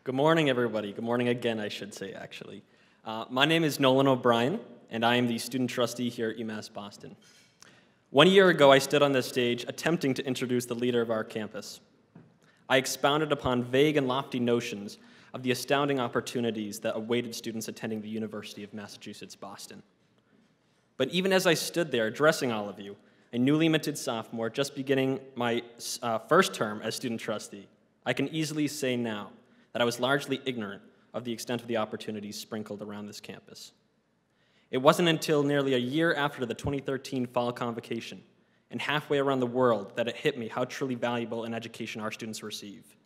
Good morning, everybody. Good morning again, I should say, actually. My name is Nolan O'Brien, and I am the student trustee here at UMass Boston. 1 year ago, I stood on this stage attempting to introduce the leader of our campus. I expounded upon vague and lofty notions of the astounding opportunities that awaited students attending the University of Massachusetts, Boston. But even as I stood there addressing all of you, a newly minted sophomore just beginning my first term as student trustee, I can easily say now that I was largely ignorant of the extent of the opportunities sprinkled around this campus. It wasn't until nearly a year after the 2013 fall convocation and halfway around the world that it hit me how truly valuable an education our students receive.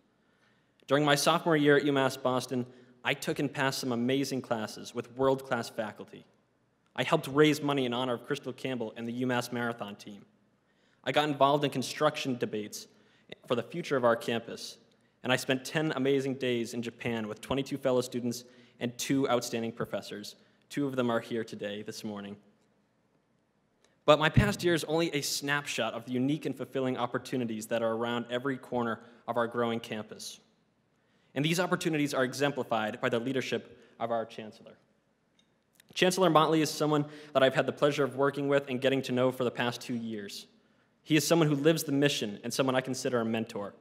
During my sophomore year at UMass Boston, I took and passed some amazing classes with world-class faculty. I helped raise money in honor of Crystal Campbell and the UMass Marathon team. I got involved in construction debates for the future of our campus, and I spent 10 amazing days in Japan with 22 fellow students and 2 outstanding professors. 2 of them are here today, this morning. But my past year is only a snapshot of the unique and fulfilling opportunities that are around every corner of our growing campus. And these opportunities are exemplified by the leadership of our Chancellor. Chancellor Motley is someone that I've had the pleasure of working with and getting to know for the past 2 years. He is someone who lives the mission and someone I consider a mentor.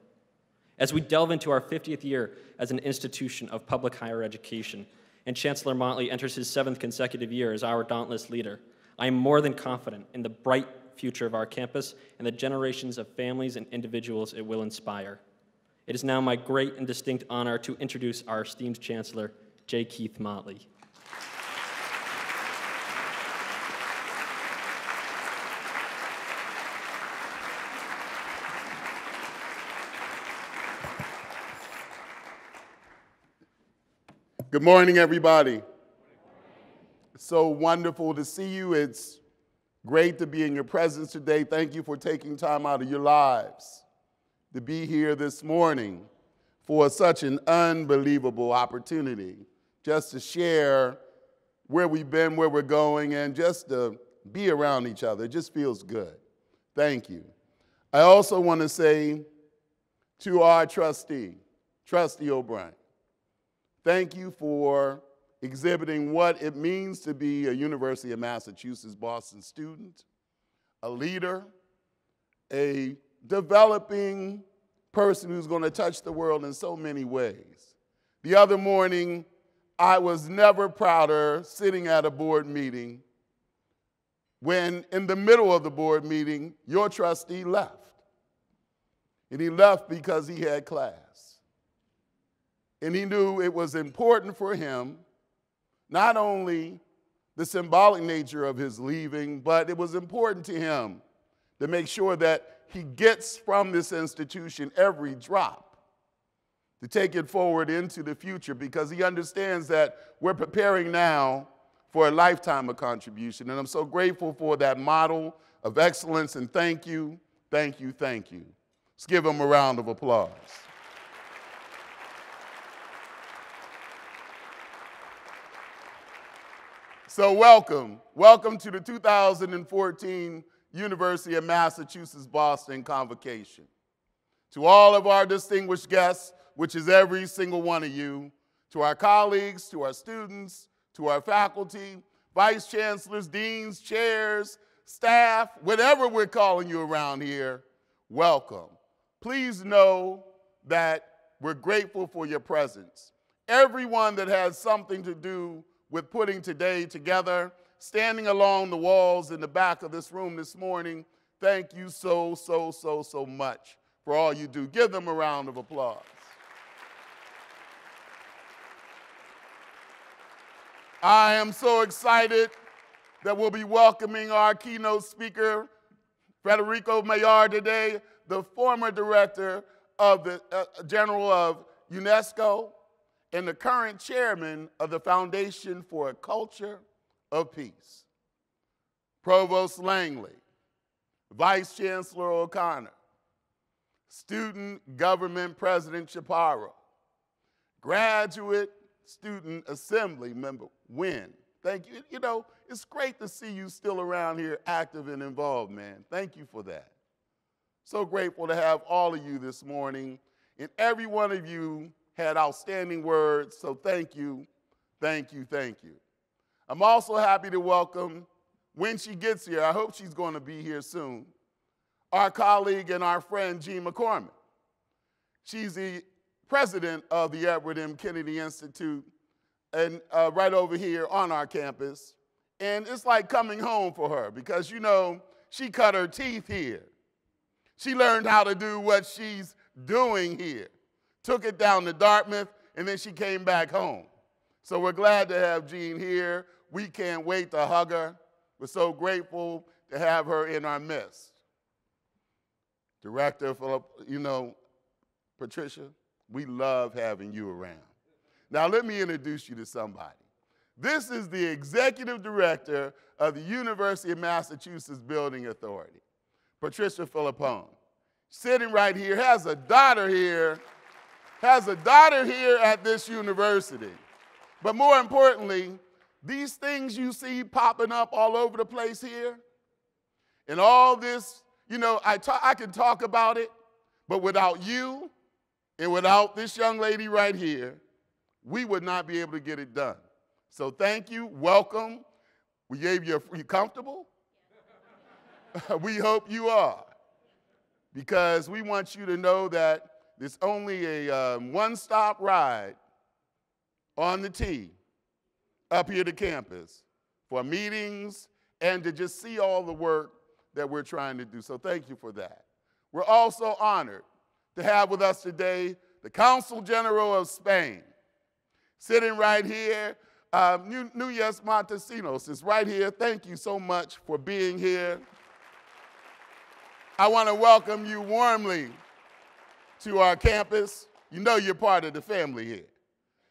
As we delve into our 50th year as an institution of public higher education, and Chancellor Motley enters his 7th consecutive year as our dauntless leader, I am more than confident in the bright future of our campus and the generations of families and individuals it will inspire. It is now my great and distinct honor to introduce our esteemed Chancellor, J. Keith Motley. Good morning, everybody. It's so wonderful to see you. It's great to be in your presence today. Thank you for taking time out of your lives to be here this morning for such an unbelievable opportunity just to share where we've been, where we're going, and just to be around each other. It just feels good. Thank you. I also want to say to our trustee, Trustee O'Brien, thank you for exhibiting what it means to be a University of Massachusetts Boston student, a leader, a developing person who's going to touch the world in so many ways. The other morning, I was never prouder sitting at a board meeting when in the middle of the board meeting, your trustee left. And he left because he had class. And he knew it was important for him, not only the symbolic nature of his leaving, but it was important to him to make sure that he gets from this institution every drop to take it forward into the future, because he understands that we're preparing now for a lifetime of contribution. And I'm so grateful for that model of excellence, and thank you, thank you, thank you. Let's give him a round of applause. So welcome to the 2014 University of Massachusetts Boston Convocation. To all of our distinguished guests, which is every single one of you, to our colleagues, to our students, to our faculty, vice chancellors, deans, chairs, staff, whatever we're calling you around here, welcome. Please know that we're grateful for your presence. Everyone that has something to do with putting today together, standing along the walls in the back of this room this morning, thank you so much for all you do. Give them a round of applause. I am so excited that we'll be welcoming our keynote speaker, Federico Maillard, today, the former director of the General of UNESCO, and the current chairman of the Foundation for a Culture of Peace. Provost Langley, Vice Chancellor O'Connor, Student Government President Chaparro, Graduate Student Assembly Member Wynn. Thank you. You know, it's great to see you still around here active and involved, man. Thank you for that. So grateful to have all of you this morning, and every one of you had outstanding words, so thank you, thank you, thank you. I'm also happy to welcome, when she gets here, I hope she's going to be here soon, our colleague and our friend, Jean McCormick. She's the president of the Edward M. Kennedy Institute, and right over here on our campus. And it's like coming home for her because, you know, she cut her teeth here. She learned how to do what she's doing here. Took it down to Dartmouth, and then she came back home. So we're glad to have Jean here. We can't wait to hug her. We're so grateful to have her in our midst. Director, Patricia, we love having you around. Now let me introduce you to somebody. This is the executive director of the University of Massachusetts Building Authority, Patricia Filippone. Sitting right here, has a daughter here at this university. But more importantly, these things you see popping up all over the place here, and all this, you know, I can talk about it, but without you and without this young lady right here, we would not be able to get it done. So thank you, welcome. We gave you you comfortable? We hope you are, because we want you to know that there's only a one-stop ride on the T up here to campus for meetings and to just see all the work that we're trying to do. So thank you for that. We're also honored to have with us today the Consul General of Spain. Sitting right here, Núñez Montesinos is right here. Thank you so much for being here. I want to welcome you warmly to our campus. You know you're part of the family here.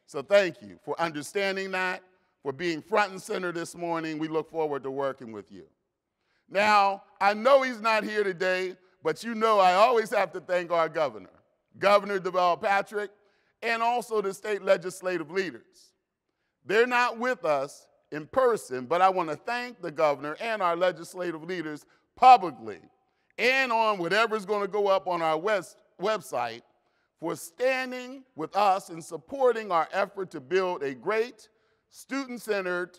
So thank you for understanding that, for being front and center this morning. We look forward to working with you. Now, I know he's not here today, but you know I always have to thank our governor, Governor DeVal Patrick, and also the state legislative leaders. They're not with us in person, but I want to thank the governor and our legislative leaders publicly and on whatever's going to go up on our website for standing with us and supporting our effort to build a great student-centered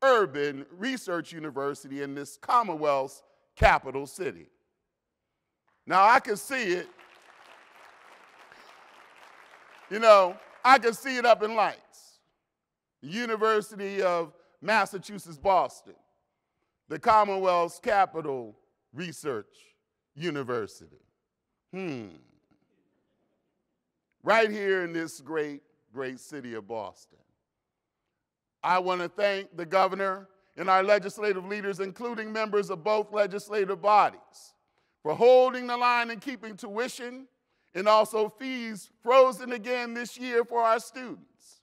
urban research university in this Commonwealth's capital city. Now, I can see it. You know, I can see it up in lights. The University of Massachusetts Boston, the Commonwealth's Capital Research University. Right here in this great, great city of Boston. I want to thank the governor and our legislative leaders, including members of both legislative bodies, for holding the line and keeping tuition and also fees frozen again this year for our students.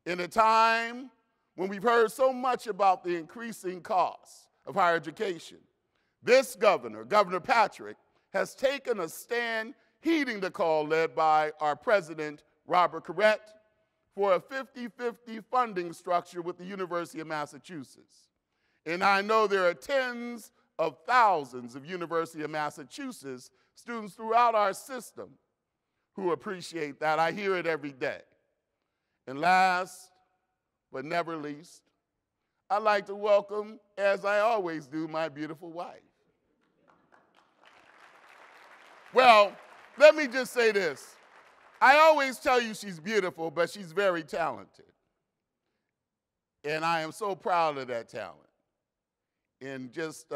In a time when we've heard so much about the increasing costs of higher education, this governor, Governor Patrick, has taken a stand heeding the call led by our president, Robert Corrett, for a 50-50 funding structure with the University of Massachusetts. And I know there are tens of thousands of University of Massachusetts students throughout our system who appreciate that. I hear it every day. And last but never least, I'd like to welcome, as I always do, my beautiful wife. Well, let me just say this. I always tell you she's beautiful, but she's very talented. And I am so proud of that talent. And just,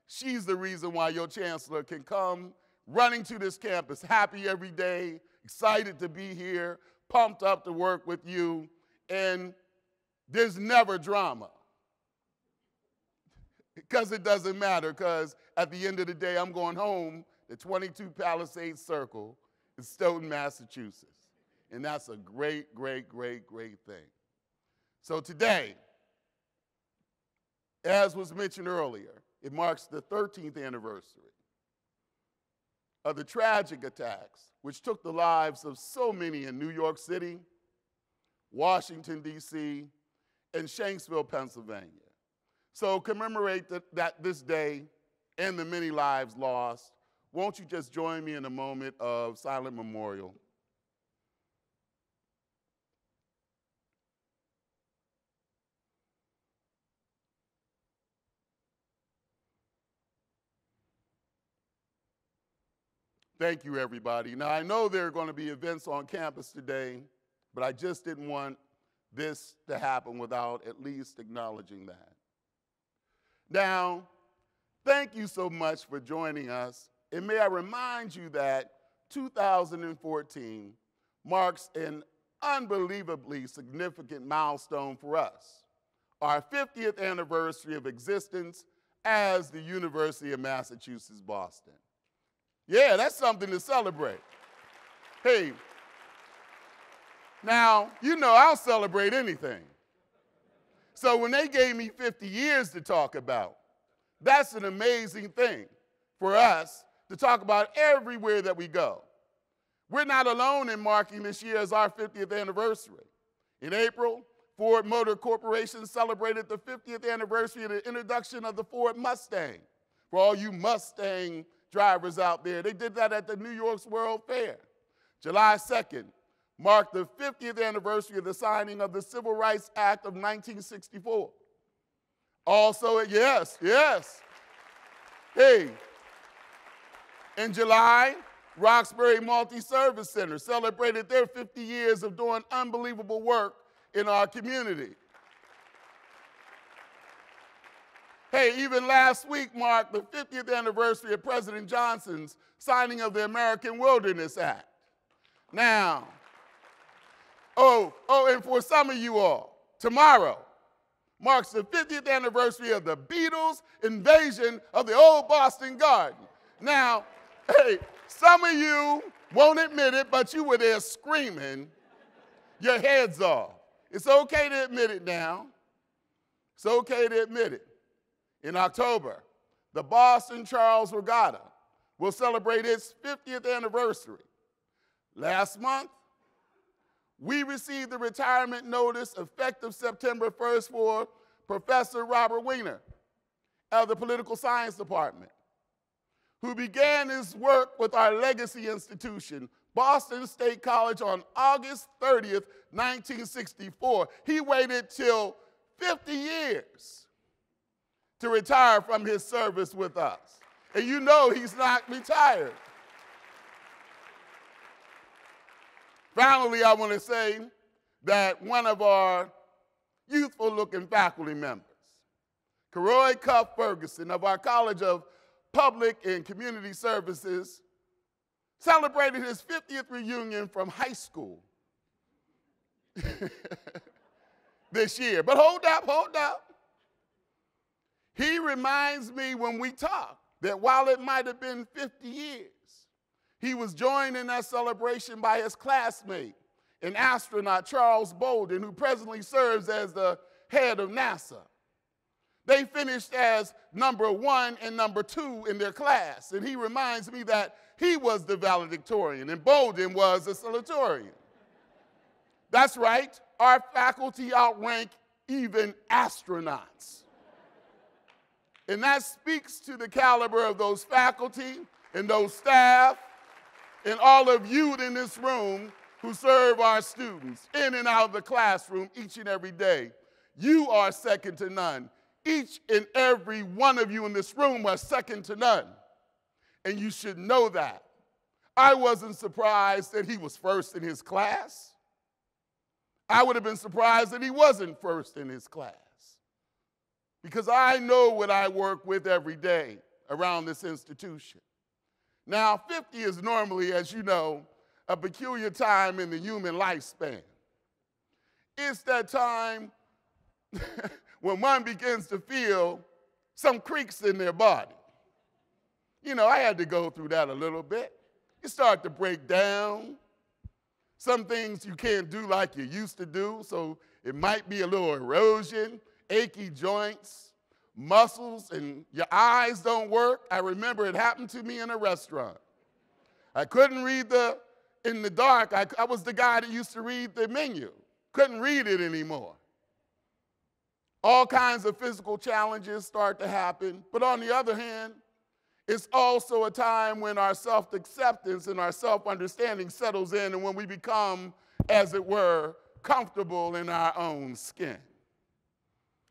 she's the reason why your chancellor can come running to this campus, happy every day, excited to be here, pumped up to work with you, and there's never drama. Because it doesn't matter, because at the end of the day, I'm going home to 22 Palisades Circle in Stoughton, Massachusetts. And that's a great, great, great, great thing. So today, as was mentioned earlier, it marks the 13th anniversary of the tragic attacks which took the lives of so many in New York City, Washington, D.C., and Shanksville, Pennsylvania. So commemorate this day and the many lives lost. Won't you just join me in a moment of silent memorial? Thank you, everybody. Now, I know there are going to be events on campus today, but I just didn't want this to happen without at least acknowledging that. Now, thank you so much for joining us. And may I remind you that 2014 marks an unbelievably significant milestone for us, our 50th anniversary of existence as the University of Massachusetts, Boston. Yeah, that's something to celebrate. Hey, now, you know I'll celebrate anything. So when they gave me 50 years to talk about, that's an amazing thing for us to talk about everywhere that we go. We're not alone in marking this year as our 50th anniversary. In April, Ford Motor Corporation celebrated the 50th anniversary of the introduction of the Ford Mustang. For all you Mustang drivers out there, they did that at the New York's World Fair. July 2nd marked the 50th anniversary of the signing of the Civil Rights Act of 1964. Also, yes. Hey, in July, Roxbury Multi-Service Center celebrated their 50 years of doing unbelievable work in our community. Hey, even last week marked the 50th anniversary of President Johnson's signing of the American Wilderness Act. Now, and for some of you all, tomorrow marks the 50th anniversary of the Beatles' invasion of the old Boston Garden. Now, hey, some of you won't admit it, but you were there screaming your heads off. It's okay to admit it now. It's okay to admit it. In October, the Boston Charles Regatta will celebrate its 50th anniversary. Last month, we received the retirement notice effective September 1st for Professor Robert Wiener of the Political Science Department, who began his work with our legacy institution, Boston State College, on August 30th, 1964. He waited till 50 years to retire from his service with us. And you know he's not retired. Finally, I want to say that one of our youthful-looking faculty members, Karoy Cuff Ferguson of our College of Public and Community Services, celebrated his 50th reunion from high school this year. But hold up. He reminds me when we talk that while it might have been 50 years, he was joined in that celebration by his classmate, an astronaut, Charles Bolden, who presently serves as the head of NASA. They finished as number 1 and number 2 in their class, and he reminds me that he was the valedictorian and Bolden was the salutatorian. That's right, our faculty outrank even astronauts. And that speaks to the caliber of those faculty and those staff and all of you in this room who serve our students in and out of the classroom each and every day. You are second to none. Each and every one of you in this room are second to none. And you should know that. I wasn't surprised that he was first in his class. I would have been surprised that he wasn't first in his class. Because I know what I work with every day around this institution. Now, 50 is normally, as you know, a peculiar time in the human lifespan. It's that time when one begins to feel some creaks in their body. You know, I had to go through that a little bit. You start to break down. Some things you can't do like you used to do, so it might be a little erosion, achy joints, muscles, and your eyes don't work. I remember it happened to me in a restaurant. I couldn't read in the dark. I was the guy that used to read the menu. Couldn't read it anymore. All kinds of physical challenges start to happen. But on the other hand, it's also a time when our self-acceptance and our self-understanding settles in and when we become, as it were, comfortable in our own skin.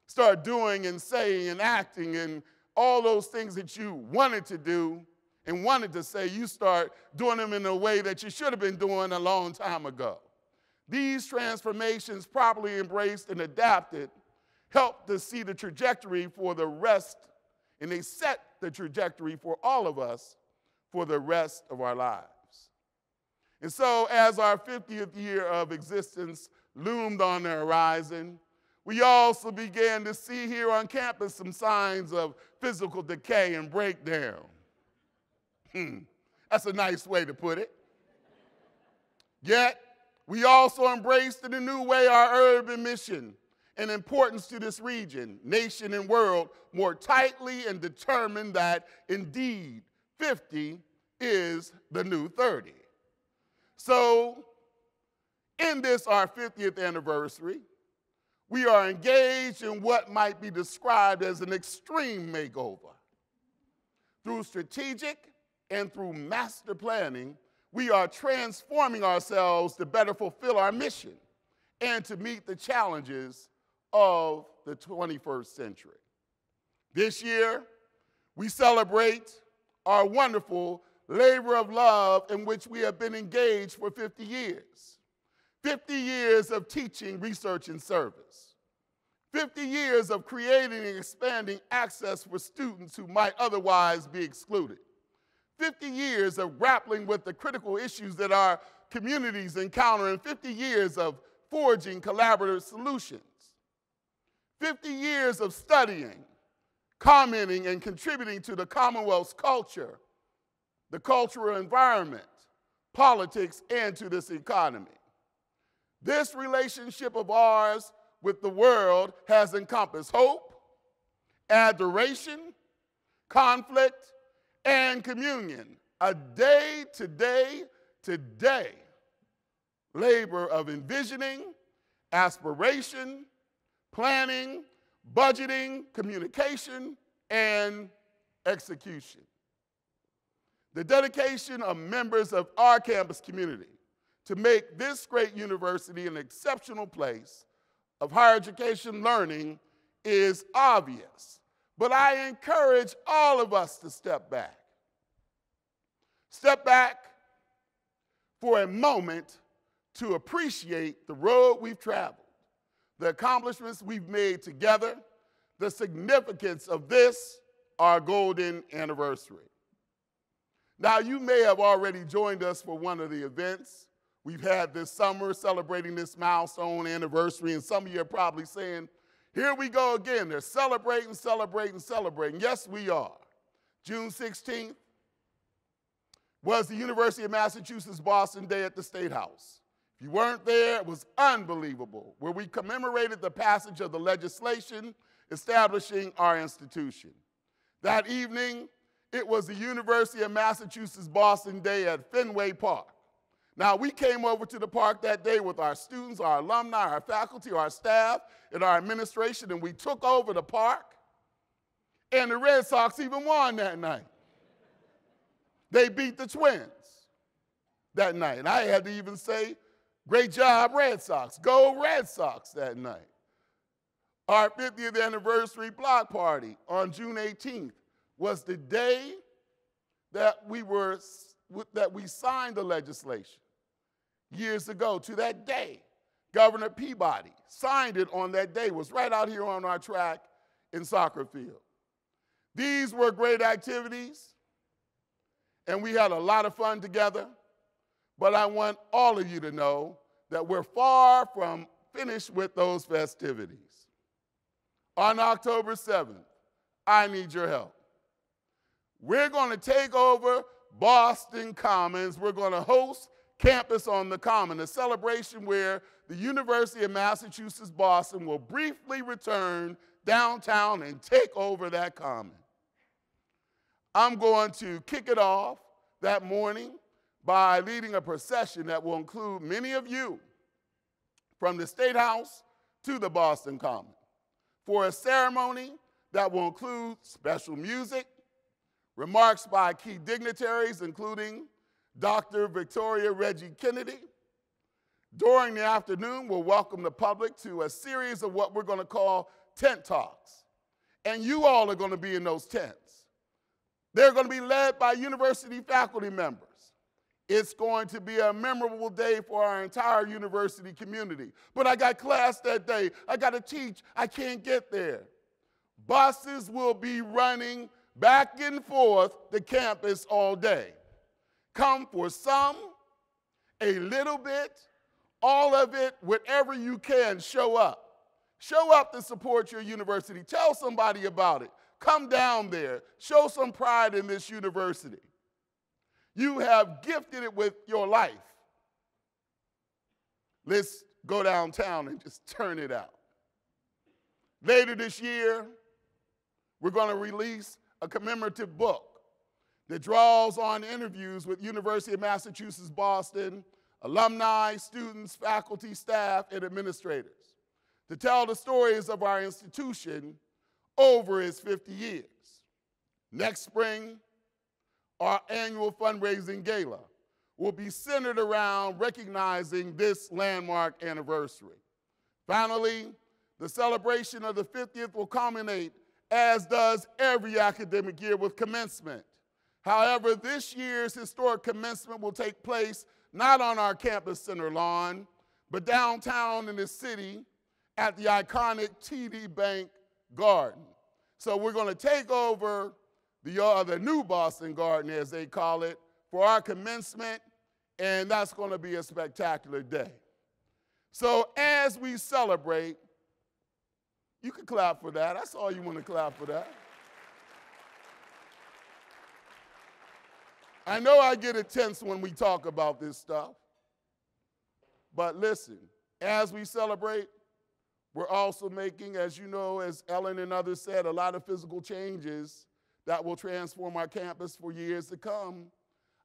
Start doing and saying and acting and all those things that you wanted to do and wanted to say, you start doing them in a way that you should have been doing a long time ago. These transformations, properly embraced and adapted, help to see the trajectory for the rest, and they set the trajectory for all of us for the rest of our lives. And so as our 50th year of existence loomed on the horizon, we also began to see here on campus some signs of physical decay and breakdown. That's a nice way to put it. Yet, we also embraced in a new way our urban mission and importance to this region, nation, and world more tightly, and determined that, indeed, 50 is the new 30. So, in this, our 50th anniversary, we are engaged in what might be described as an extreme makeover. Through strategic and through master planning, we are transforming ourselves to better fulfill our mission and to meet the challenges of the 21st century. This year, we celebrate our wonderful labor of love in which we have been engaged for 50 years. 50 years of teaching, research, and service. 50 years of creating and expanding access for students who might otherwise be excluded. 50 years of grappling with the critical issues that our communities encounter, and 50 years of forging collaborative solutions. 50 years of studying, commenting, and contributing to the Commonwealth's culture, the cultural environment, politics, and to this economy. This relationship of ours with the world has encompassed hope, adoration, conflict, and communion, a day-to-day labor of envisioning, aspiration, planning, budgeting, communication, and execution. The dedication of members of our campus community to make this great university an exceptional place of higher education learning is obvious. But I encourage all of us to step back. Step back for a moment to appreciate the road we've traveled, the accomplishments we've made together, the significance of this, our golden anniversary. Now, you may have already joined us for one of the events we've had this summer celebrating this milestone anniversary, and some of you are probably saying, here we go again. They're celebrating, celebrating, celebrating. Yes, we are. June 16th was the University of Massachusetts Boston Day at the State House. If you weren't there, it was unbelievable, where we commemorated the passage of the legislation establishing our institution. That evening, it was the University of Massachusetts Boston Day at Fenway Park. Now, we came over to the park that day with our students, our alumni, our faculty, our staff, and our administration, and we took over the park, and the Red Sox even won that night. They beat the Twins that night, and I had to even say, great job, Red Sox. Go Red Sox that night. Our 50th anniversary block party on June 18th was the day that we signed the legislation. Years ago, to that day, Governor Peabody signed it on that day, was right out here on our track in soccer field. These were great activities, and we had a lot of fun together, but I want all of you to know that we're far from finished with those festivities. On October 7th, I need your help. We're going to take over Boston Commons. We're going to host Campus on the Common, a celebration where the University of Massachusetts Boston will briefly return downtown and take over that common. I'm going to kick it off that morning by leading a procession that will include many of you from the State House to the Boston Common for a ceremony that will include special music, remarks by key dignitaries, including Dr. Victoria Reggie Kennedy. During the afternoon, we'll welcome the public to a series of what we're going to call tent talks. And you all are going to be in those tents. They're going to be led by university faculty members. It's going to be a memorable day for our entire university community. But I got class that day. I got to teach. I can't get there. Buses will be running back and forth the campus all day. Come for some, a little bit, all of it, whatever you can, show up. Show up to support your university. Tell somebody about it. Come down there. Show some pride in this university. You have gifted it with your life. Let's go downtown and just turn it out. Later this year, we're going to release a commemorative book that draws on interviews with University of Massachusetts Boston, alumni, students, faculty, staff, and administrators to tell the stories of our institution over its 50 years. Next spring, our annual fundraising gala will be centered around recognizing this landmark anniversary. Finally, the celebration of the 50th will culminate, as does every academic year, with commencement. However, this year's historic commencement will take place not on our campus center lawn, but downtown in the city at the iconic TD Bank Garden. So we're going to take over the new Boston Garden, as they call it, for our commencement, and that's going to be a spectacular day. So as we celebrate, you can clap for that. I saw you want to clap for that. I know I get intense when we talk about this stuff, but listen, as we celebrate, we're also making, as you know, as Ellen and others said, a lot of physical changes that will transform our campus for years to come.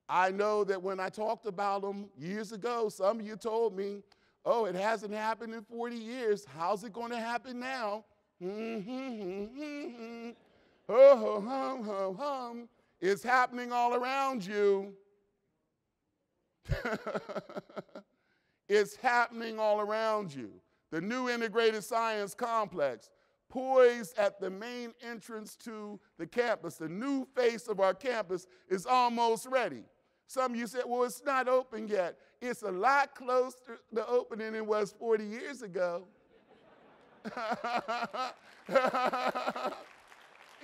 I know that when I talked about them years ago, some of you told me, oh, it hasn't happened in 40 years. How's it going to happen now? It's happening all around you. It's happening all around you. The new integrated science complex, poised at the main entrance to the campus, the new face of our campus, is almost ready. Some of you said, well, it's not open yet. It's a lot closer to opening than it was 40 years ago.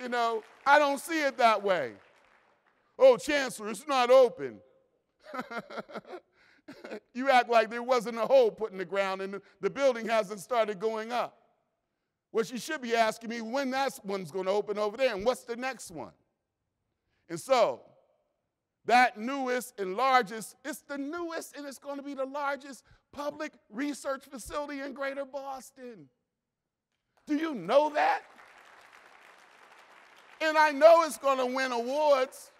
You know, I don't see it that way. Oh, Chancellor, it's not open. You act like there wasn't a hole put in the ground and the building hasn't started going up. Well, she should be asking me when that one's going to open over there and what's the next one. And so, that newest and largest, it's the newest and it's going to be the largest public research facility in Greater Boston. Do you know that? And I know it's going to win awards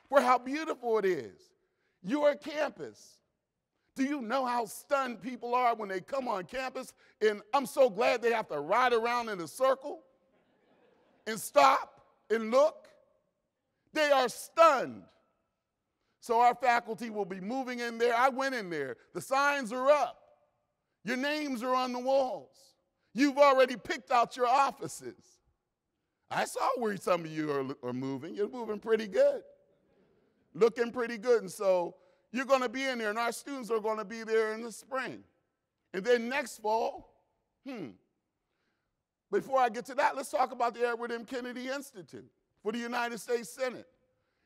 for how beautiful it is. Your campus. Do you know how stunned people are when they come on campus? And I'm so glad they have to ride around in a circle and stop and look. They are stunned. So our faculty will be moving in there. I went in there. The signs are up. Your names are on the walls. You've already picked out your offices. I saw where some of you are moving. You're moving pretty good. Looking pretty good. And so you're going to be in there, and our students are going to be there in the spring. And then next fall, before I get to that, let's talk about the Edward M. Kennedy Institute for the United States Senate.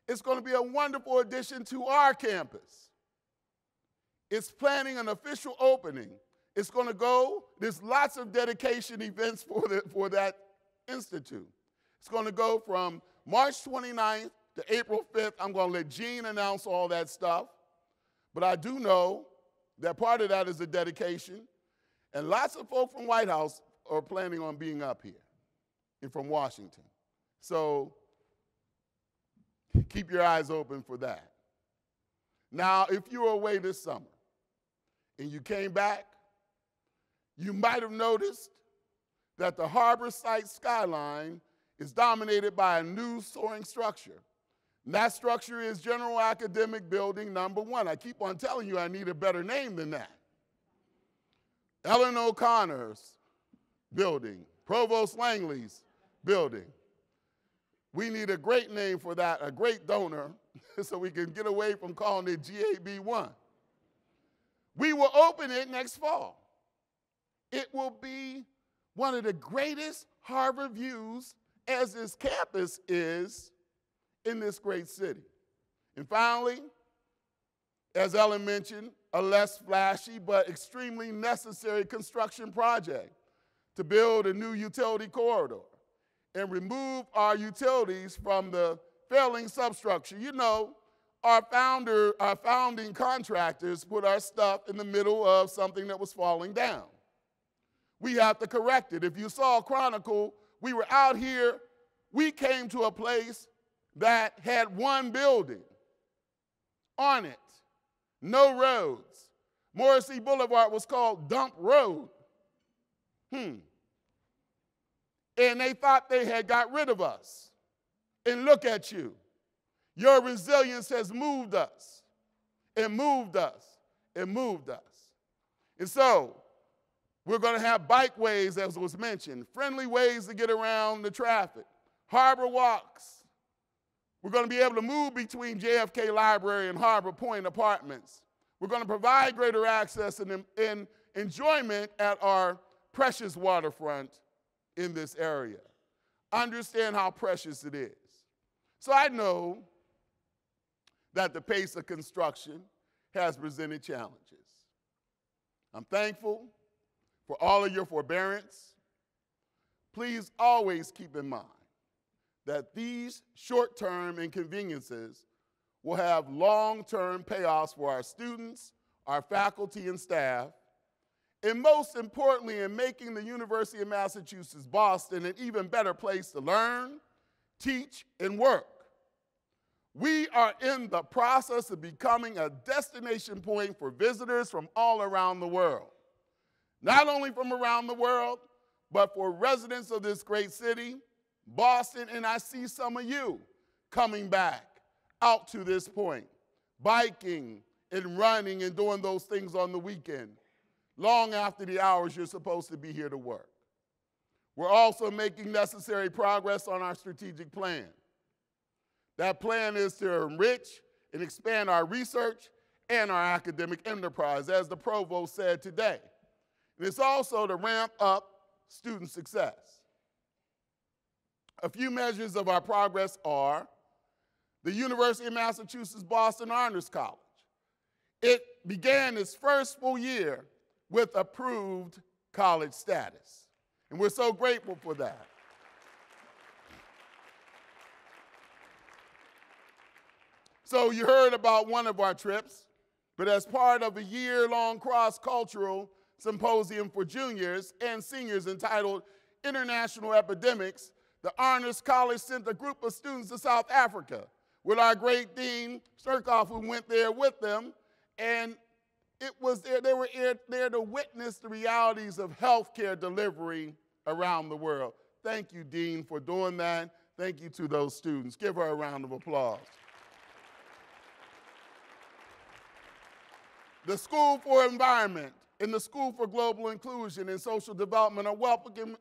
It's going to be a wonderful addition to our campus. It's planning an official opening. It's going to go, there's lots of dedication events for that institute. It's going to go from March 29th to April 5th. I'm going to let Jean announce all that stuff. But I do know that part of that is a dedication. And lots of folk from White House are planning on being up here and from Washington. So keep your eyes open for that. Now, if you were away this summer and you came back, you might have noticed that the harbor site skyline is dominated by a new soaring structure. And that structure is General Academic Building number 1. I keep on telling you I need a better name than that. Ellen O'Connor's building, Provost Langley's building. We need a great name for that, a great donor, so we can get away from calling it GAB1. We will open it next fall. It will be one of the greatest harbor views, as this campus is, in this great city. And finally, as Ellen mentioned, a less flashy but extremely necessary construction project to build a new utility corridor and remove our utilities from the failing substructure. You know, our founding contractors put our stuff in the middle of something that was falling down. We have to correct it. If you saw Chronicle, we were out here, we came to a place that had one building on it, no roads. Morrissey Boulevard was called Dump Road. And they thought they had got rid of us. And look at you. Your resilience has moved us, and moved us, and moved us. And so, we're going to have bikeways, as was mentioned, friendly ways to get around the traffic, harbor walks. We're going to be able to move between JFK Library and Harbor Point Apartments. We're going to provide greater access and enjoyment at our precious waterfront in this area. Understand how precious it is. So I know that the pace of construction has presented challenges. I'm thankful for all of your forbearance. Please always keep in mind that these short-term inconveniences will have long-term payoffs for our students, our faculty and staff, and most importantly, in making the University of Massachusetts Boston an even better place to learn, teach, and work. We are in the process of becoming a destination point for visitors from all around the world. Not only from around the world, but for residents of this great city, Boston, and I see some of you coming back out to this point, biking and running and doing those things on the weekend, long after the hours you're supposed to be here to work. We're also making necessary progress on our strategic plan. That plan is to enrich and expand our research and our academic enterprise, as the provost said today. And it's also to ramp up student success. A few measures of our progress are the University of Massachusetts Boston Honors College. It began its first full year with approved college status. And we're so grateful for that. So you heard about one of our trips, but as part of a year-long cross-cultural symposium for juniors and seniors entitled International Epidemics, the Honors College sent a group of students to South Africa with our great Dean Sturkoff, who went there with them, and they were there to witness the realities of healthcare delivery around the world. Thank you, Dean, for doing that. Thank you to those students. Give her a round of applause. The School for Environment and the School for Global Inclusion and Social Development are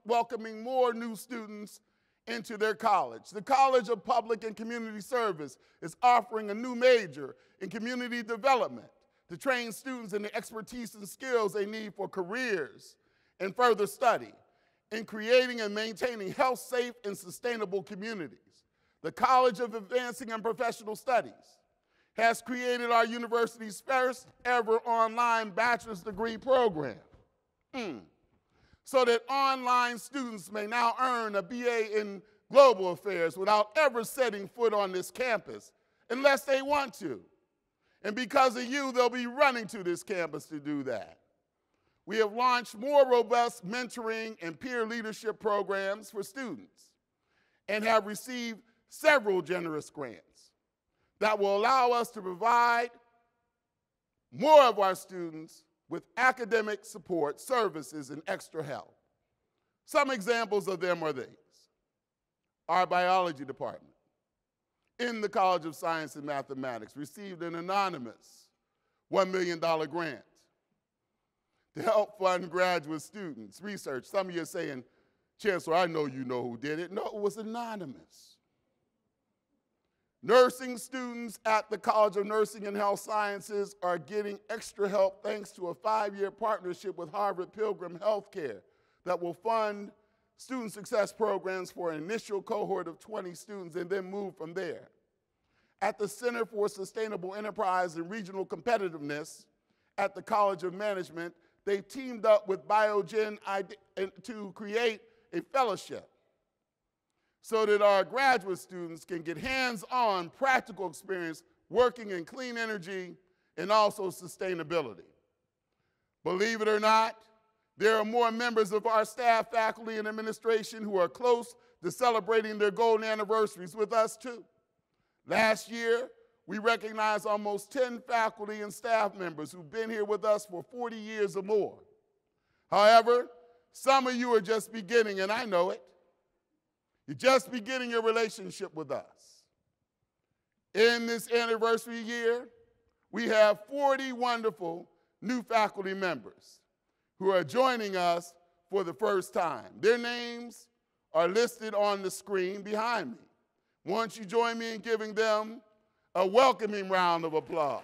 welcoming more new students into their college. The College of Public and Community Service is offering a new major in community development to train students in the expertise and skills they need for careers and further study in creating and maintaining health-safe and sustainable communities. The College of Advancing and Professional Studies has created our university's first ever online bachelor's degree program, so that online students may now earn a BA in global affairs without ever setting foot on this campus, unless they want to. And because of you, they'll be running to this campus to do that. We have launched more robust mentoring and peer leadership programs for students and have received several generous grants that will allow us to provide more of our students with academic support, services, and extra help. Some examples of them are these. Our biology department in the College of Science and Mathematics received an anonymous $1 million grant to help fund graduate students' research. Some of you are saying, Chancellor, I know you know who did it. No, it was anonymous. Nursing students at the College of Nursing and Health Sciences are getting extra help thanks to a 5-year partnership with Harvard Pilgrim Healthcare that will fund student success programs for an initial cohort of 20 students and then move from there. At the Center for Sustainable Enterprise and Regional Competitiveness at the College of Management, they've teamed up with Biogen to create a fellowship so that our graduate students can get hands-on practical experience working in clean energy and also sustainability. Believe it or not, there are more members of our staff, faculty, and administration who are close to celebrating their golden anniversaries with us too. Last year, we recognized almost 10 faculty and staff members who've been here with us for 40 years or more. However, some of you are just beginning, and I know it. You're just beginning your relationship with us. In this anniversary year, we have 40 wonderful new faculty members who are joining us for the first time. Their names are listed on the screen behind me. Won't you join me in giving them a welcoming round of applause?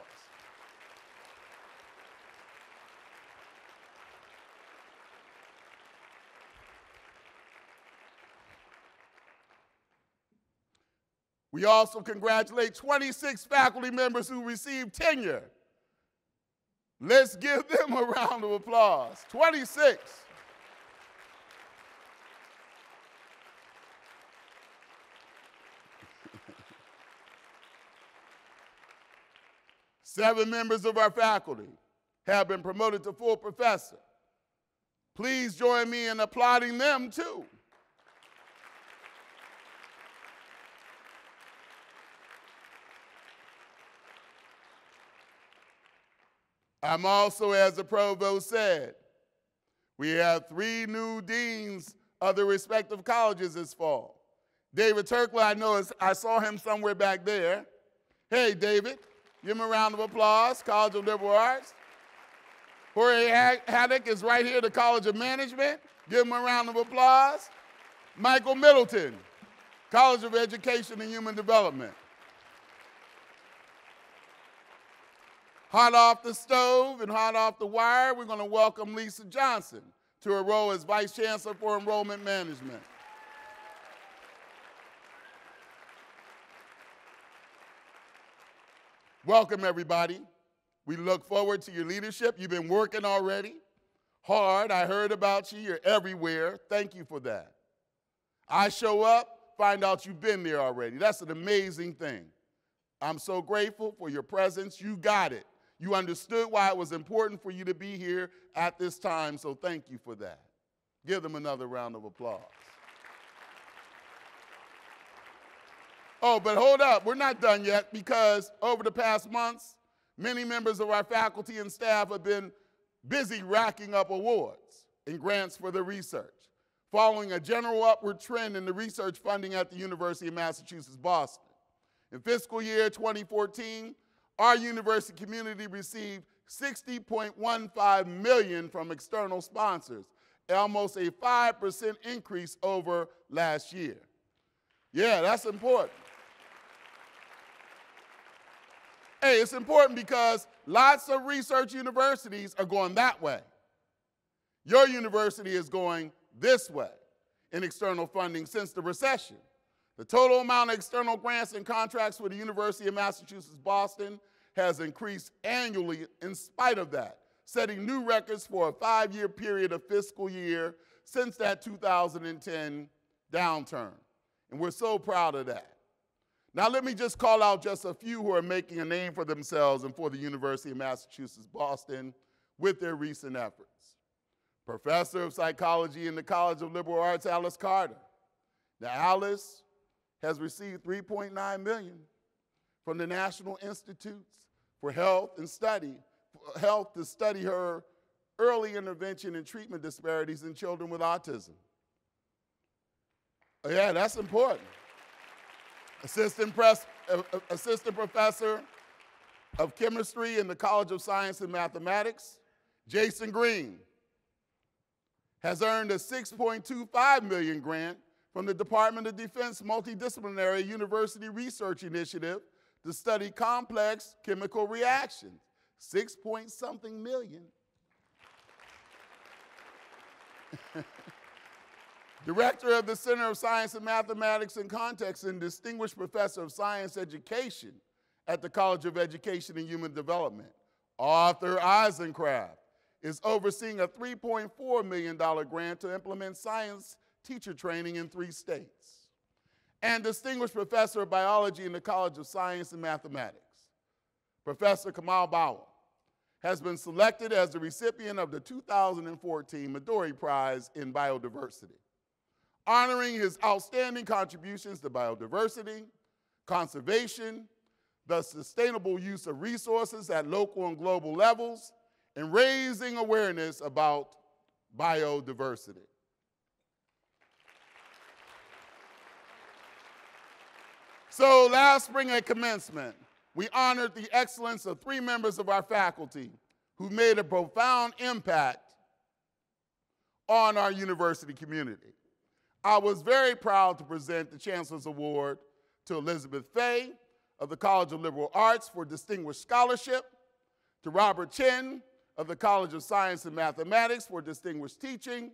We also congratulate 26 faculty members who received tenure. Let's give them a round of applause. 26. Seven members of our faculty have been promoted to full professor. Please join me in applauding them too. I'm also, as the provost said, we have 3 new deans of the respective colleges this fall. David Turkler, I saw him somewhere back there. Hey, David, give him a round of applause, College of Liberal Arts. Jorge Haddock is right here at the College of Management. Give him a round of applause. Michael Middleton, College of Education and Human Development. Hot off the stove and hot off the wire, we're going to welcome Lisa Johnson to her role as Vice Chancellor for Enrollment Management. Welcome, everybody. We look forward to your leadership. You've been working already hard. I heard about you. You're everywhere. Thank you for that. I show up, find out you've been there already. That's an amazing thing. I'm so grateful for your presence. You got it. You understood why it was important for you to be here at this time, so thank you for that. Give them another round of applause. Oh, but hold up, we're not done yet, because over the past months, many members of our faculty and staff have been busy racking up awards and grants for their research, following a general upward trend in the research funding at the University of Massachusetts, Boston. In fiscal year 2014, our university community received $60.15 million from external sponsors, almost a 5% increase over last year. Yeah, that's important. Hey, it's important because lots of research universities are going that way. Your university is going this way in external funding since the recession. The total amount of external grants and contracts for the University of Massachusetts, Boston has increased annually in spite of that, setting new records for a 5-year period of fiscal year since that 2010 downturn. And we're so proud of that. Now let me just call out just a few who are making a name for themselves and for the University of Massachusetts, Boston with their recent efforts. Professor of Psychology in the College of Liberal Arts, Alice Carter. Now Alice has received $3.9 million from the National Institutes for Health to study her early intervention and treatment disparities in children with autism. Yeah, that's important. Assistant Professor of Chemistry in the College of Science and Mathematics, Jason Green, has earned a $6.25 million grant from the Department of Defense Multidisciplinary University Research Initiative to study complex chemical reactions. 6-point-something million. Director of the Center of Science and Mathematics and Context and Distinguished Professor of Science Education at the College of Education and Human Development, Arthur Eisencraft, is overseeing a $3.4 million grant to implement science teacher training in 3 states. And Distinguished Professor of Biology in the College of Science and Mathematics, Professor Kamal Bauer, has been selected as the recipient of the 2014 Midori Prize in Biodiversity, honoring his outstanding contributions to biodiversity, conservation, the sustainable use of resources at local and global levels, and raising awareness about biodiversity. So last spring at commencement, we honored the excellence of 3 members of our faculty who made a profound impact on our university community. I was very proud to present the Chancellor's Award to Elizabeth Fay of the College of Liberal Arts for Distinguished Scholarship, to Robert Chen of the College of Science and Mathematics for Distinguished Teaching,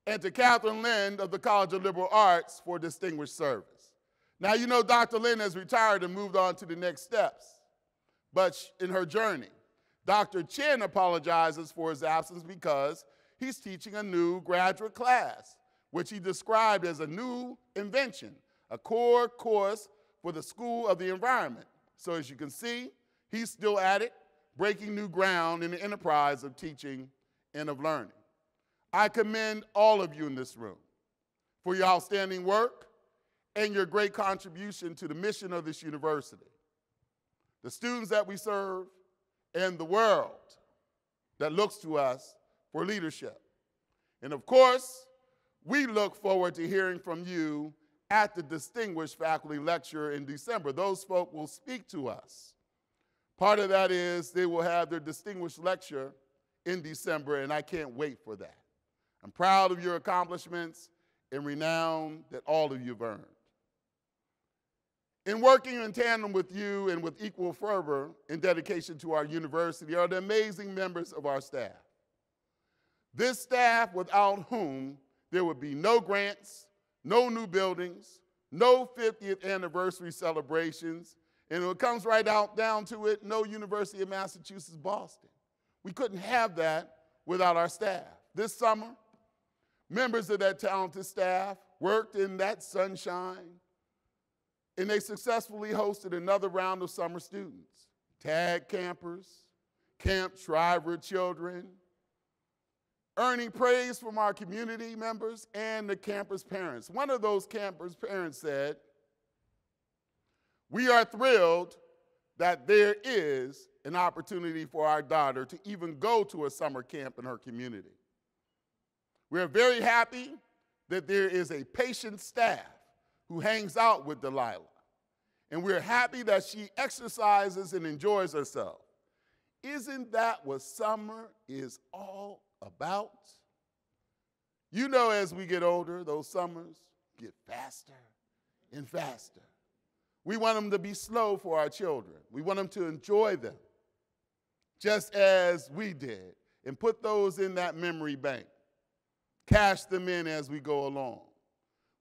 and to Catherine Lind of the College of Liberal Arts for Distinguished Service. Now, you know Dr. Lind has retired and moved on to the next steps, but in her journey, Dr. Chen apologizes for his absence because he's teaching a new graduate class, which he described as a new invention, a core course for the School of the Environment. So as you can see, he's still at it, breaking new ground in the enterprise of teaching and of learning. I commend all of you in this room for your outstanding work and your great contribution to the mission of this university, the students that we serve, and the world that looks to us for leadership. And of course, we look forward to hearing from you at the Distinguished Faculty Lecture in December. Those folk will speak to us. Part of that is they will have their distinguished lecture in December, and I can't wait for that. I'm proud of your accomplishments and renown that all of you have earned. In working in tandem with you and with equal fervor and dedication to our university are the amazing members of our staff. This staff without whom there would be no grants, no new buildings, no 50th anniversary celebrations, and when it comes right down to it, no University of Massachusetts Boston. We couldn't have that without our staff. This summer, members of that talented staff worked in that sunshine, and they successfully hosted another round of summer students, tag campers, Camp Shriver children, earning praise from our community members and the campers' parents. One of those campers' parents said, "We are thrilled that there is an opportunity for our daughter to even go to a summer camp in her community. We are very happy that there is a patient staff who hangs out with Delilah, and we're happy that she exercises and enjoys herself. Isn't that what summer is all about?" You know, as we get older, those summers get faster and faster. We want them to be slow for our children. We want them to enjoy them, just as we did, and put those in that memory bank, cash them in as we go along.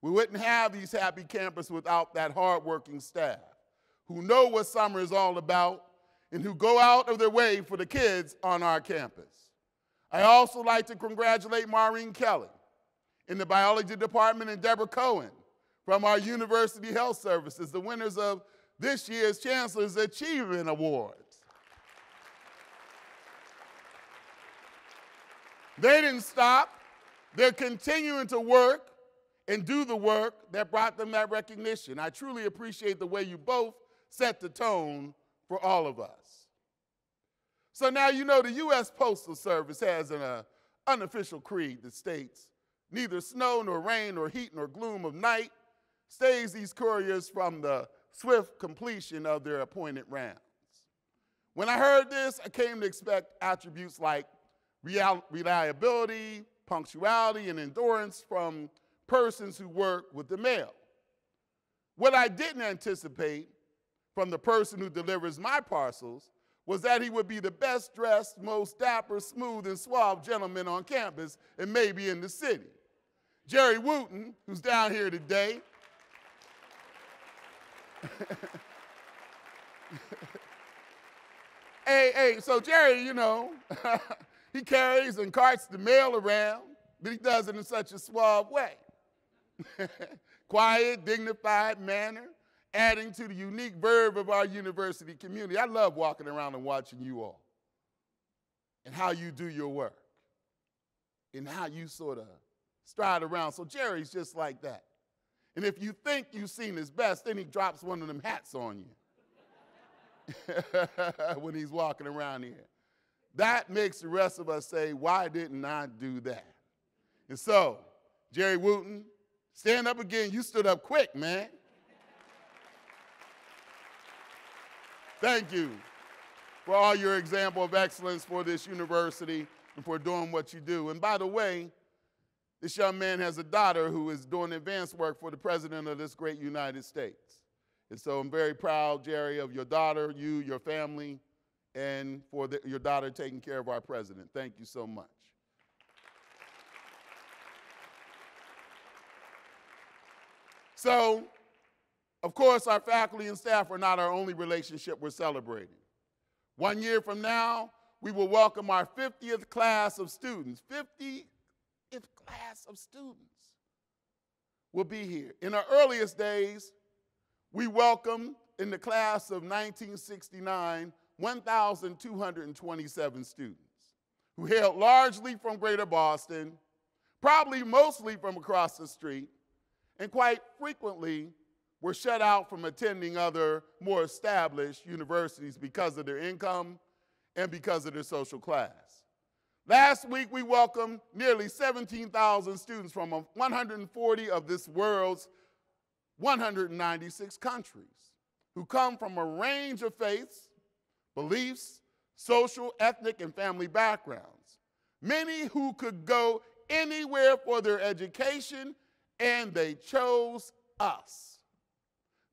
We wouldn't have these happy campers without that hardworking staff who know what summer is all about and who go out of their way for the kids on our campus. I also like to congratulate Maureen Kelly in the biology department and Deborah Cohen from our University Health Services, the winners of this year's Chancellor's Achievement Awards. They didn't stop. They're continuing to work and do the work that brought them that recognition. I truly appreciate the way you both set the tone for all of us. So now you know the U.S. Postal Service has an unofficial creed that states, "Neither snow nor rain nor heat nor gloom of night stays these couriers from the swift completion of their appointed rounds." When I heard this, I came to expect attributes like reliability, punctuality, and endurance from persons who work with the mail. What I didn't anticipate from the person who delivers my parcels was that he would be the best dressed, most dapper, smooth, and suave gentleman on campus and maybe in the city. Jerry Wooten, who's down here today. So Jerry, you know, he carries and carts the mail around, but he does it in such a suave way. Quiet, dignified manner, adding to the unique verve of our university community. I love walking around and watching you all and how you do your work and how you sort of stride around. So Jerry's just like that. And if you think you've seen his best, then he drops one of them hats on you when he's walking around here. That makes the rest of us say, why didn't I do that? And so, Jerry Wooten, stand up again. You stood up quick, man. Thank you for all your example of excellence for this university and for doing what you do. And by the way, this young man has a daughter who is doing advanced work for the president of this great United States. And so I'm very proud, Jerry, of your daughter, you, your family, and for your daughter taking care of our president. Thank you so much. So, of course, our faculty and staff are not our only relationship we're celebrating. 1 year from now, we will welcome our 50th class of students. 50th class of students will be here. In our earliest days, we welcomed in the class of 1969, 1,227 students who hailed largely from Greater Boston, probably mostly from across the street, and quite frequently were shut out from attending other more established universities because of their income and because of their social class. Last week, we welcomed nearly 17,000 students from 140 of this world's 196 countries who come from a range of faiths, beliefs, social, ethnic, and family backgrounds. Many who could go anywhere for their education, and they chose us.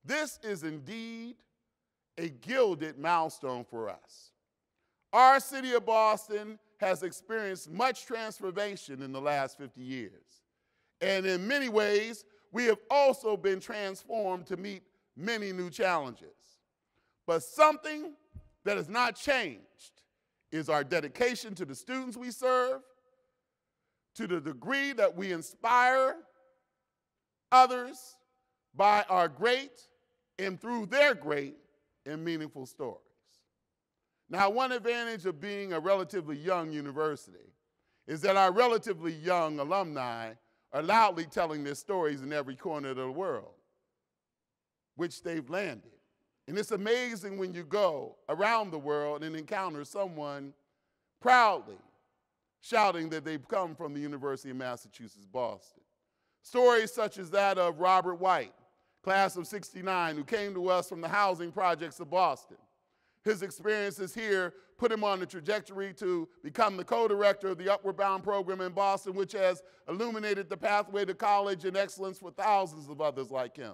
This is indeed a gilded milestone for us. Our city of Boston has experienced much transformation in the last 50 years. And in many ways, we have also been transformed to meet many new challenges. But something that has not changed is our dedication to the students we serve, to the degree that we inspire others by our great and through their great and meaningful stories. Now, one advantage of being a relatively young university is that our relatively young alumni are loudly telling their stories in every corner of the world, which they've landed. And it's amazing when you go around the world and encounter someone proudly shouting that they've come from the University of Massachusetts, Boston. Stories such as that of Robert White, class of '69, who came to us from the housing projects of Boston. His experiences here put him on the trajectory to become the co-director of the Upward Bound program in Boston, which has illuminated the pathway to college and excellence for thousands of others like him.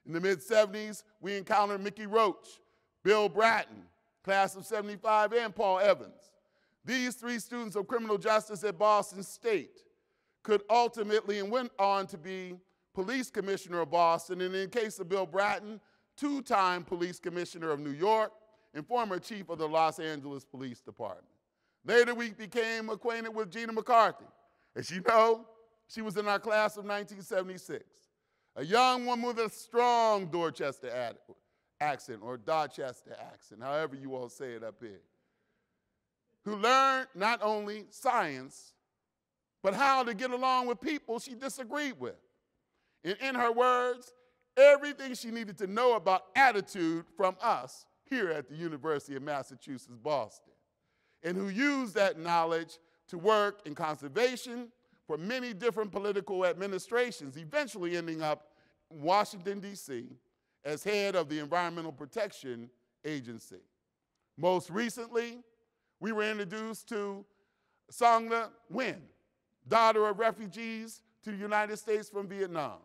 In the mid-'70s, we encountered Mickey Roach, Bill Bratton, class of '75, and Paul Evans. These three students of criminal justice at Boston State could ultimately and went on to be police commissioner of Boston, and in the case of Bill Bratton, two-time police commissioner of New York, and former chief of the Los Angeles Police Department. Later, we became acquainted with Gina McCarthy. As you know, she was in our class of 1976, a young woman with a strong Dorchester accent, or Dorchester accent, however you all say it up here, who learned not only science, but how to get along with people she disagreed with. And in her words, everything she needed to know about attitude from us here at the University of Massachusetts, Boston, and who used that knowledge to work in conservation for many different political administrations, eventually ending up in Washington, D.C. as head of the Environmental Protection Agency. Most recently, we were introduced to Sangla Nguyen, daughter of refugees to the United States from Vietnam,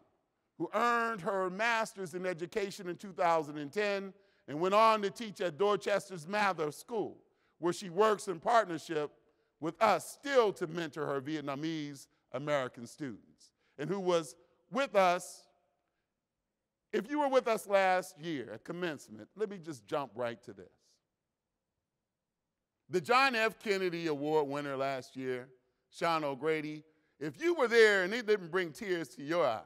who earned her master's in education in 2010 and went on to teach at Dorchester's Mather School, where she works in partnership with us still to mentor her Vietnamese American students, and who was with us. If you were with us last year at commencement, let me just jump right to this. The John F. Kennedy Award winner last year, Sean O'Grady, if you were there and it didn't bring tears to your eyes